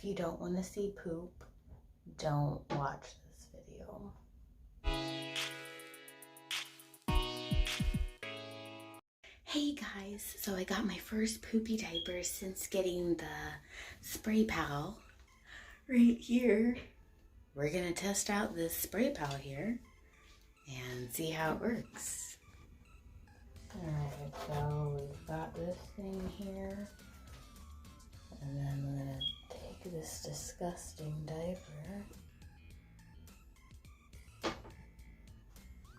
If you don't want to see poop, don't watch this video. Hey guys, so I got my first poopy diaper since getting the SprayPal right here. We're gonna test out this SprayPal here and see how it works. Alright, so we've got this thing here, and then I'm gonna take this disgusting diaper.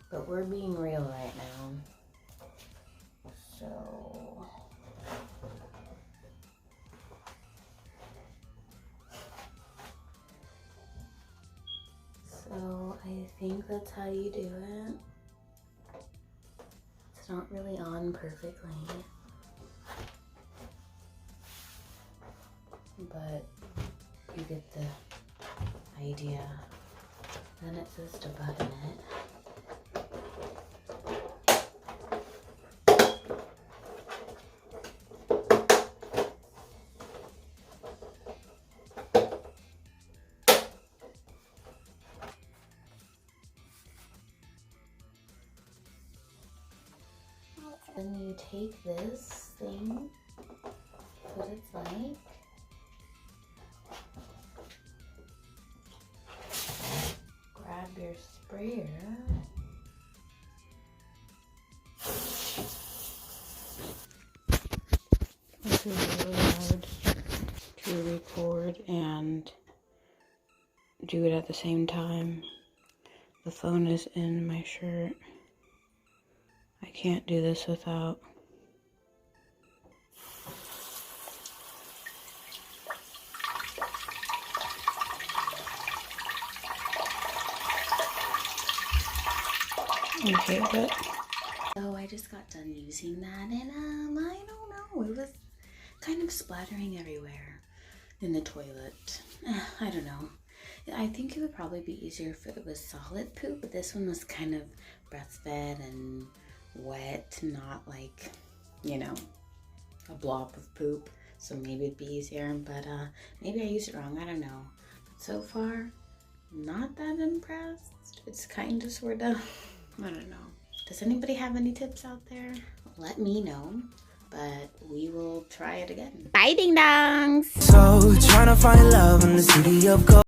But we're being real right now. So I think that's how you do it. It's not really on perfectly, but you get the idea. Then it says to button it. Then you take this thing, what it's like, grab your sprayer, this is really hard to record and do it at the same time. The phone is in my shirt. I can't do this without. Okay, but so I just got done using that, and I don't know, it was kind of splattering everywhere in the toilet. I don't know. I think it would probably be easier if it was solid poop, but this one was kind of breastfed and wet, not like, you know, a blob of poop. So maybe it'd be easier, but maybe I used it wrong, I don't know. But so far, not that impressed. It's kind of sort of, I don't know. Does anybody have any tips out there? Let me know, but we will try it again. Bye, Dingdongs! So trying to find love in the city of gold.